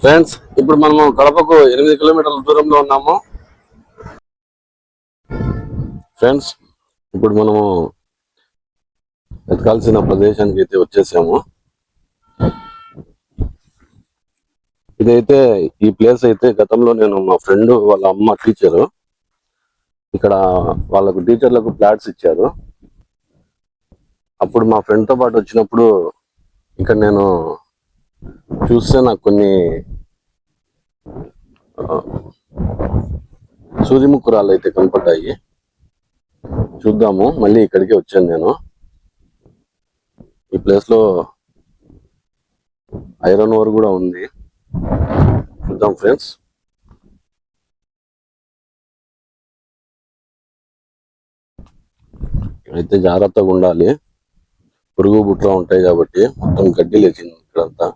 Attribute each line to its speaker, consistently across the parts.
Speaker 1: Friends, ఇప్పుడు మనము కడపకు 8 కిలోమీటర్ల దూరంలో ఉన్నాము. ఫ్రెండ్స్, ఇప్పుడు మనము ఎతకాల్సిన ప్రదేశానికి అయితే వచ్చేసాము. ఇదైతే ఈ ప్లేస్ అయితే గతంలో నేను మా ఫ్రెండ్ వాళ్ళ అమ్మ టీచరు, ఇక్కడ వాళ్ళకు టీచర్లకు ఫ్లాట్స్ ఇచ్చారు. అప్పుడు మా ఫ్రెండ్తో పాటు వచ్చినప్పుడు ఇక్కడ నేను చూస్తే నాకు కొన్ని సూదిముక్కురాళ్ళు అయితే కనపడ్డాయి. చూద్దాము. మళ్ళీ ఇక్కడికి వచ్చాను నేను. ఈ ప్లేస్ లో ఐరన్ ఓర్ కూడా ఉంది. చూద్దాం ఫ్రెండ్స్. అయితే జాగ్రత్తగా ఉండాలి, పురుగు బుట్లా ఉంటాయి కాబట్టి. మొత్తం గడ్డి లేచింది ఇక్కడంతా.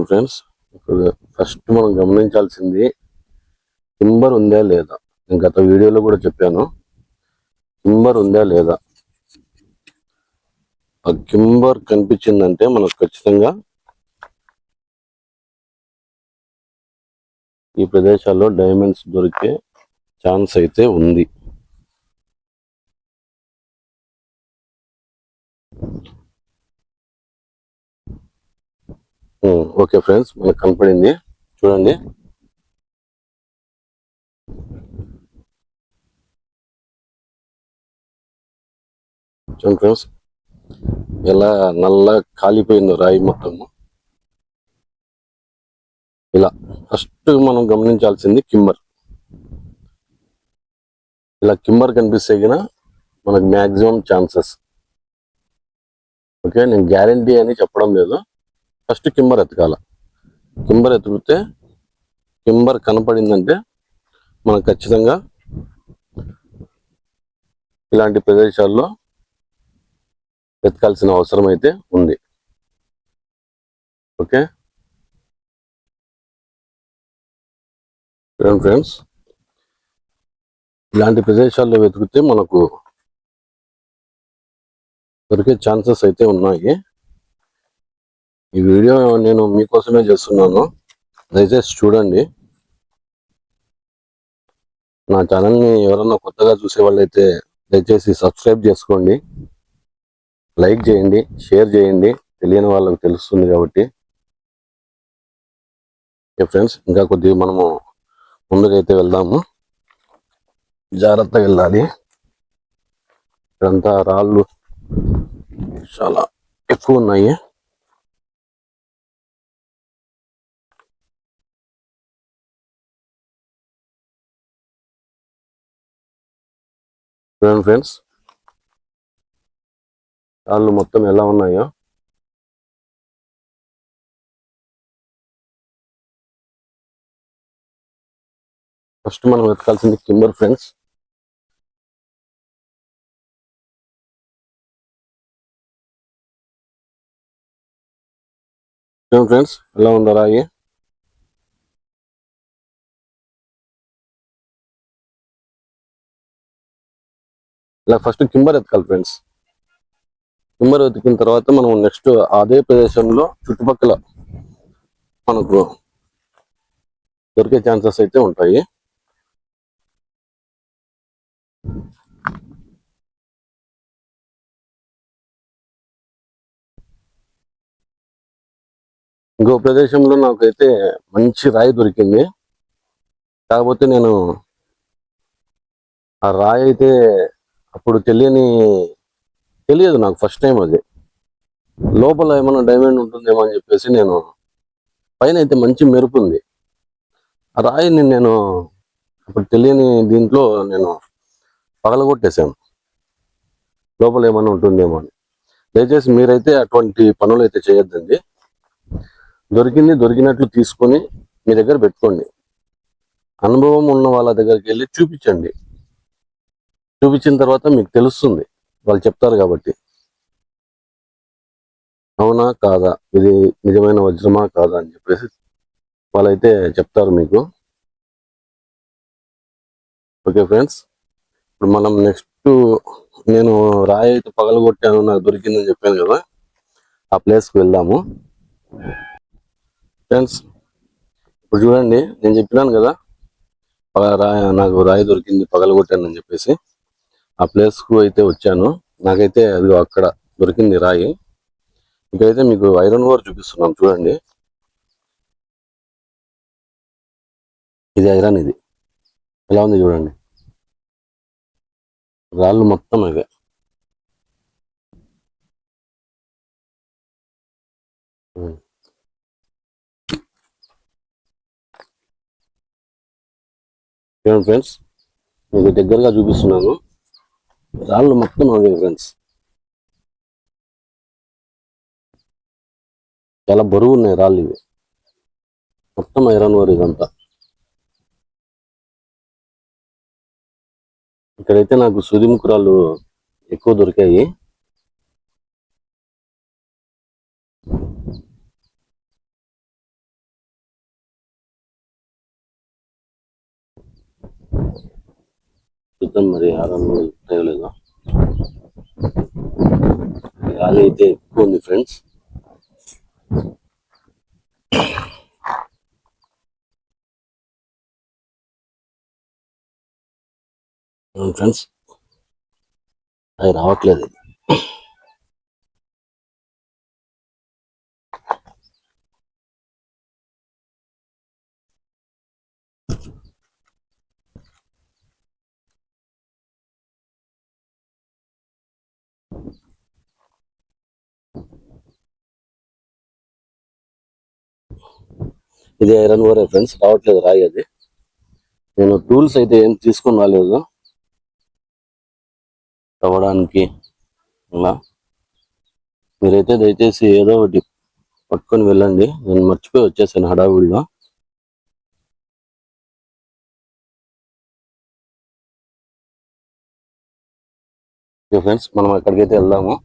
Speaker 1: ఫ్రెండ్స్, ఫస్ట్ మనం గమనించాల్సింది టింబర్ ఉందా లేదా. నేను గత వీడియోలో కూడా చెప్పాను, టింబర్ ఉందా లేదా. ఆ టింబర్ కనిపించిందంటే మనకు ఖచ్చితంగా ఈ ప్రదేశాల్లో డైమండ్స్ దొరికే ఛాన్స్ అయితే ఉంది. ఓకే ఫ్రెండ్స్, మనకు కనపడింది. చూడండి, చూడండి ఫ్రెండ్స్, ఎలా నల్ల కాలిపోయిందో రాయి మొత్తము. ఇలా ఫస్ట్ మనం గమనించాల్సింది కింబర్. ఇలా కింబర్ కనిపిస్తే గిన మనకు మ్యాక్సిమం ఛాన్సెస్. ఓకే, నేను గ్యారంటీ అని చెప్పడం లేదు. ఫస్ట్ కింబర్ ఎతకాల. కింబర్ ఎతికితే కింబర్ కనపడిందంటే మనకు ఖచ్చితంగా ఇలాంటి ప్రదేశాల్లో వెతకాల్సిన అవసరం అయితే ఉంది. ఓకే ఫ్రెండ్స్, ఇలాంటి ప్రదేశాల్లో వెతికితే మనకు దొరికే ఛాన్సెస్ అయితే ఉన్నాయి. ఈ వీడియో నేను మీకోసమే చేస్తున్నాను, దయచేసి చూడండి. నా ఛానల్ని ఎవరన్నా కొత్తగా చూసే వాళ్ళైతే దయచేసి సబ్స్క్రైబ్ చేసుకోండి, లైక్ చేయండి, షేర్ చేయండి. తెలియని వాళ్ళకి తెలుస్తుంది కాబట్టి. ఓకే ఫ్రెండ్స్, ఇంకా కొద్దిగా మనము ముందుకైతే వెళ్దాము. జాగ్రత్తగా వెళ్ళాలి. ఇక్కడంతా రాళ్ళు చాలా ఎక్కువ ఉన్నాయి. చూడండి ఫ్రెండ్స్, రాళ్ళు మొత్తం ఎలా ఉన్నాయో. ఫస్ట్ మనం వెతకాల్సింది కింబర్ ఫ్రెండ్స్. చూడండి ఫ్రెండ్స్, ఎలా ఉందో రాయి. ఇలా ఫస్ట్ కింబర్ ఎతకాలి ఫ్రెండ్స్. కింబర్ వెతికిన తర్వాత మనం నెక్స్ట్ అదే ప్రదేశంలో చుట్టుపక్కల మనకు దొరికే ఛాన్సెస్ అయితే ఉంటాయి. ఇంకో ప్రదేశంలో నాకైతే మంచి రాయి దొరికింది. కాకపోతే నేను ఆ రాయి అయితే అప్పుడు తెలియదు నాకు. ఫస్ట్ టైం అది. లోపల ఏమైనా డైమండ్ ఉంటుందేమో అని చెప్పేసి నేను పైన అయితే మంచి మెరుపు ఉంది. ఆ రాయిని నేను అప్పుడు తెలియని దీంట్లో నేను పగలగొట్టేశాను, లోపల ఏమైనా ఉంటుందేమో అని. దయచేసి మీరైతే అటువంటి పనులు అయితే చేయొద్దండి. దొరికినట్లు తీసుకొని మీ దగ్గర పెట్టుకోండి. అనుభవం ఉన్న వాళ్ళ దగ్గరికి వెళ్ళి చూపించండి. చూపించిన తర్వాత మీకు తెలుస్తుంది, వాళ్ళు చెప్తారు కాబట్టి. అవునా కాదా, ఇది నిజమైన వజ్రమా కాదా అని చెప్పేసి వాళ్ళైతే చెప్తారు మీకు. ఓకే ఫ్రెండ్స్, ఇప్పుడు మనం నెక్స్ట్ నేను రాయి అయితే పగలగొట్టాను నాకు దొరికిందని చెప్పాను కదా, ఆ ప్లేస్కి వెళ్దాము ఫ్రెండ్స్. ఇప్పుడు చూడండి, నేను చెప్పినాను కదా నాకు రాయి దొరికింది పగలగొట్టానని చెప్పేసి, ఆ ప్లేస్కు అయితే వచ్చాను. నాకైతే అది అక్కడ దొరికింది రాయి. ఇక్కడైతే మీకు ఐరన్ ఓర్ చూపిస్తున్నాం చూడండి. ఇది ఐరన్, ఇది ఎలా ఉంది చూడండి, రాళ్ళు మొత్తం అవే. చూడండి ఫ్రెండ్స్, మీకు దగ్గరగా చూపిస్తున్నాను, రాళ్ళు మొత్తం అవే ఫ్రెండ్స్. చాలా బరువు ఉన్నాయి రాళ్ళు ఇవి, మొత్తం ఐరన్ ఓర్ ఇదంతా. ఇక్కడైతే నాకు సూదిముఖరాలు ఎక్కువ దొరికాయి. చూద్దాం మరి ఐరన్ ఓర్ తేయలేదా. గాలి అయితే ఎక్కువ ఉంది ఫ్రెండ్స్. ఫ్రెండ్స్ అది రావట్లేదు. ఇది ఐరన్ ఓరే ఫ్రెండ్స్, రావట్లేదు రాయి. అది నేను టూల్స్ అయితే ఏం తీసుకొని రాలేదు తవ్వడానికి. అలా మీరైతే దయచేసి ఏదో ఒకటి పట్టుకొని వెళ్ళండి. నేను మర్చిపోయి వచ్చేసాను హడావుడిలో. ఓకే ఫ్రెండ్స్, మనం అక్కడికైతే వెళ్దాము.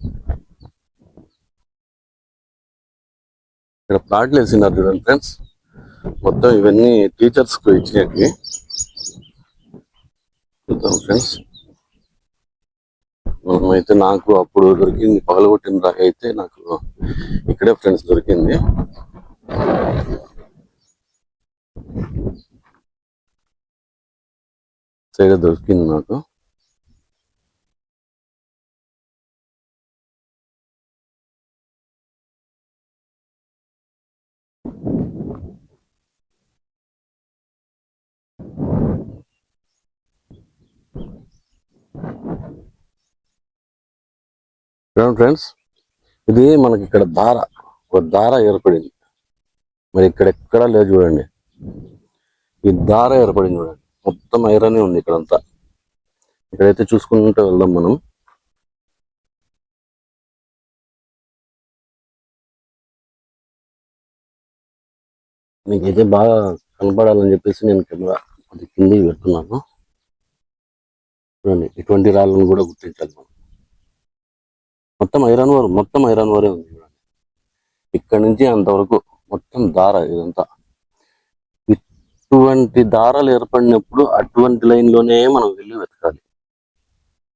Speaker 1: ఇక్కడ ప్లాట్లు వేసినారు చూడండి ఫ్రెండ్స్, మొత్తం ఇవన్నీ టీచర్స్ కు ఇచ్చినవి. చూద్దాం ఫ్రెండ్స్, మనమైతే నాకు అప్పుడు దొరికింది పగలగొట్టిన రాయి అయితే నాకు ఇక్కడే ఫ్రెండ్స్ దొరికింది. సైడ్ దొరికింది నాకు. చూడండి ఫ్రెండ్స్, ఇది మనకి ఇక్కడ ఒక దార ఏర్పడింది. మరి ఇక్కడ ఎక్కడా లేదు చూడండి, ఈ దార ఏర్పడింది చూడండి. మొత్తం ఐరనే ఉంది ఇక్కడంతా. ఇక్కడైతే చూసుకుంటూ వెళ్దాం మనం. మీకైతే బాగా కనపడాలని చెప్పేసి నేను కెమెరా కొద్ది కిందికి పెడుతున్నాను. చూడండి, ఇటువంటి రాళ్ళను కూడా గుర్తించాలి మనం. మొత్తం ఐరన్ ఓరే ఉంది చూడండి. ఇక్కడ నుంచి అంతవరకు మొత్తం దార ఇదంతా. ఇటువంటి దారాలు ఏర్పడినప్పుడు అటువంటి లైన్ లోనే మనం వెళ్ళి వెతకాలి.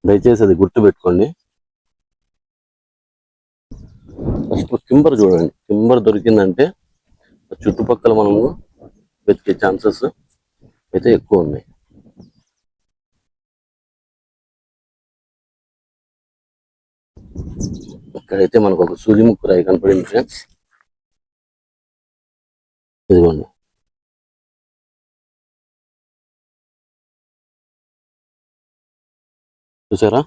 Speaker 1: దయచేసి అది గుర్తు పెట్టుకోండి. ఫస్ట్ టింబర్ చూడండి, టింబర్ దొరికిందంటే చుట్టుపక్కల మనము వెతికే ఛాన్సెస్ అయితే ఎక్కువ ఉన్నాయి. ఇక్కడైతే మనకు ఒక సూదిముక్కు రాయి కనపడింది ఫ్రెండ్స్. ఇదిగోండి, చూసారా?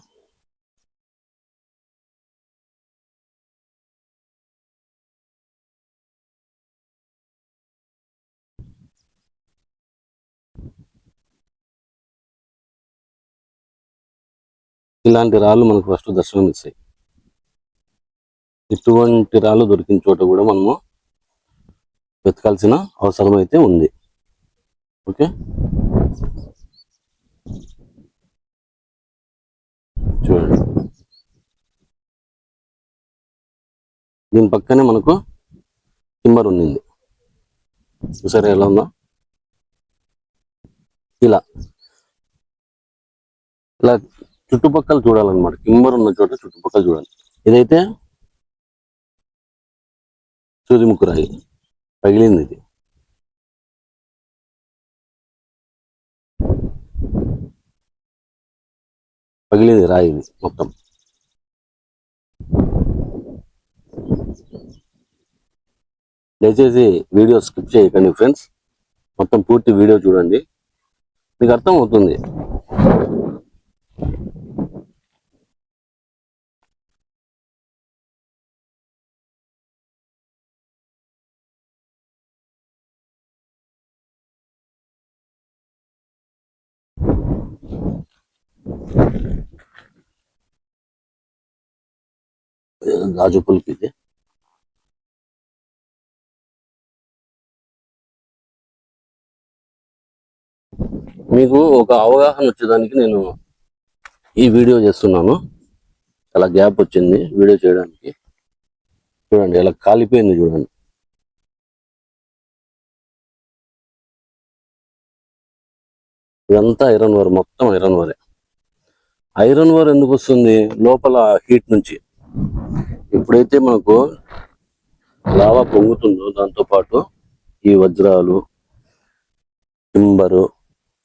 Speaker 1: ఇలాంటి రాళ్ళు మనకు ఫస్ట్ దర్శనం ఇస్తాయి. ఇటువంటి రాళ్ళు దొరికిన చోట కూడా మనము వెతకాల్సిన అవసరం అయితే ఉంది. ఓకే, చూడండి, దీని పక్కనే మనకు టింబర్ ఉంది. చూసారా ఎలా ఉందో? ఇలా ఇలా చుట్టుపక్కల చూడాలన్నమాట. టింబర్ ఉన్న చోట చుట్టుపక్కల చూడాలి. ఇదైతే సూదిముక్కు రాయి పగిలింది. ఇది పగిలింది రాయి ఇది మొత్తం. దయచేసి వీడియో స్కిప్ చేయకండి ఫ్రెండ్స్, మొత్తం పూర్తి వీడియో చూడండి, మీకు అర్థం అవుతుంది. గాజు పులుపు ఇది. మీకు ఒక అవగాహన వచ్చేదానికి నేను ఈ వీడియో చేస్తున్నాను. అలా గ్యాప్ వచ్చింది వీడియో చేయడానికి. చూడండి ఎలా కాలిపోయింది చూడండి. ఇదంతా ఐరన్ వర్, మొత్తం ఐరన్ వరే. ఐరన్ వర్ ఎందుకు వస్తుంది? లోపల హీట్ నుంచి. ఎప్పుడైతే మనకు లావా పొంగుతుందో దాంతో పాటు ఈ వజ్రాలు, టింబరు,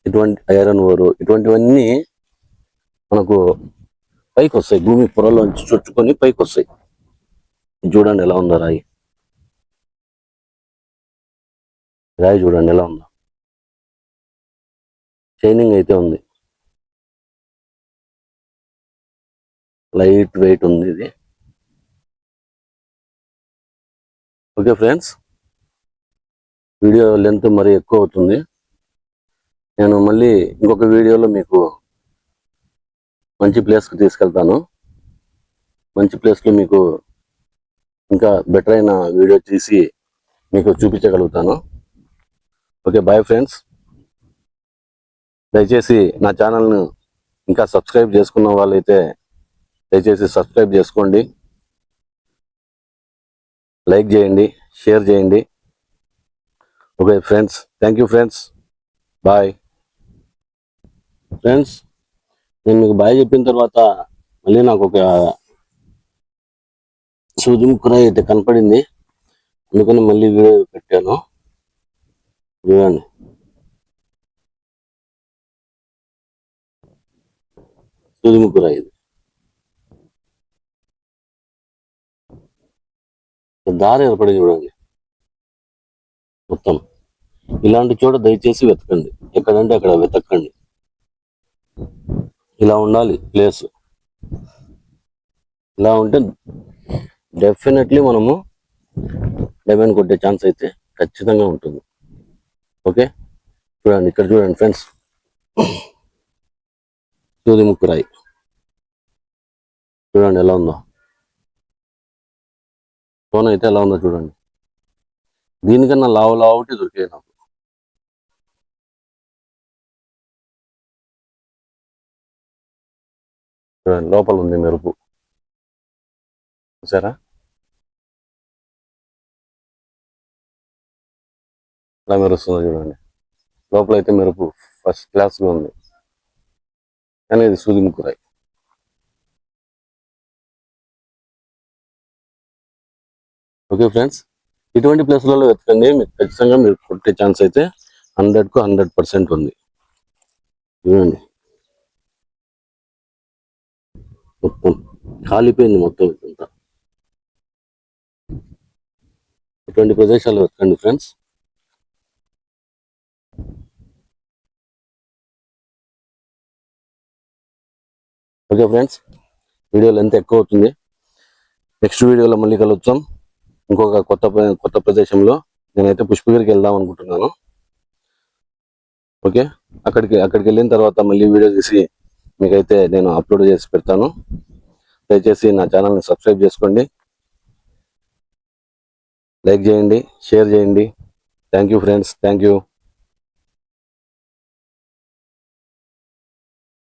Speaker 1: ఇటువంటి ఐరన్ ఓరు, ఇటువంటివన్నీ మనకు పైకి వస్తాయి. భూమి పొరలోంచి చొచ్చుకొని పైకి వస్తాయి. చూడండి ఎలా ఉందో రాయి. రాయి చూడండి ఎలా ఉందో. షైనింగ్ అయితే ఉంది, లైట్ వెయిట్ ఉంది ఇది. ఓకే ఫ్రెండ్స్, వీడియో లెంత్ మరీ ఎక్కువ అవుతుంది. నేను మళ్ళీ ఇంకొక వీడియోలో మీకు మంచి ప్లేస్కి తీసుకెళ్తాను. మంచి ప్లేస్లో మీకు ఇంకా బెటర్ అయిన వీడియో తీసి మీకు చూపించగలుగుతాను. Okay, bye friends. దయచేసి నా ఛానల్ను ఇంకా సబ్స్క్రైబ్ చేసుకున్న వాళ్ళైతే దయచేసి సబ్స్క్రైబ్ చేసుకోండి, లైక్ చేయండి, షేర్ చేయండి. Okay friends, thank you friends, bye friends. నేను మీకు బాయ్ చెప్పిన తర్వాత మళ్ళీ నాకు ఒక సూదిముక్కు రాయి అయితే కనపడింది, అందుకని మళ్ళీ వీడియో పెట్టాను. చూడండి సూదిముక్కు రాయి ఇది. దారి ఏర్పడి చూడండి మొత్తం. ఇలాంటి చోట దయచేసి వెతకండి, ఎక్కడంటే అక్కడ వెతకండి. ఇలా ఉండాలి ప్లేస్. ఇలా ఉంటే డెఫినెట్లీ మనము డైమండ్ కొట్టే ఛాన్స్ అయితే ఖచ్చితంగా ఉంటుంది. ఓకే, చూడండి ఇక్కడ చూడండి ఫ్రెండ్స్, సూదిముక్కు రాయి చూడండి ఎలా ఉందో. ఫోన్ అయితే ఎలా ఉందో చూడండి. దీనికన్నా లావుటి దొరికాయి నాకు. చూడండి లోపల ఉంది మెరుపు, చూసారా? ఎలా మెరుస్తుందో చూడండి. లోపల అయితే మెరుపు ఫస్ట్ క్లాస్గా ఉంది, కానీ ఇది సూదిముక్కు రాయి. ఓకే ఫ్రెండ్స్, ఇటువంటి ప్లేస్లలో వెతకండి, మీకు ఖచ్చితంగా మీరు కొట్టే ఛాన్స్ అయితే 100కు 100% ఉంది. చూడండి మొత్తం కాలిపోయింది మొత్తం ఇదంతా. ఇటువంటి ప్రదేశాలు వెతకండి ఫ్రెండ్స్. ఓకే ఫ్రెండ్స్, వీడియోలు ఎంత ఎక్కువ అవుతుంది. నెక్స్ట్ వీడియోలో మళ్ళీ కలుద్దాం ఇంకొక కొత్త ప్రదేశంలో. నేనైతే పుష్పగిరికి వెళ్దాం అనుకుంటున్నాను. ఓకే, అక్కడికి వెళ్ళిన తర్వాత మళ్ళీ వీడియో తీసి మీకైతే నేను అప్లోడ్ చేసి పెడతాను. దయచేసి నా ఛానల్ని సబ్స్క్రైబ్ చేసుకోండి, లైక్ చేయండి, షేర్ చేయండి. Thank you friends, thank you.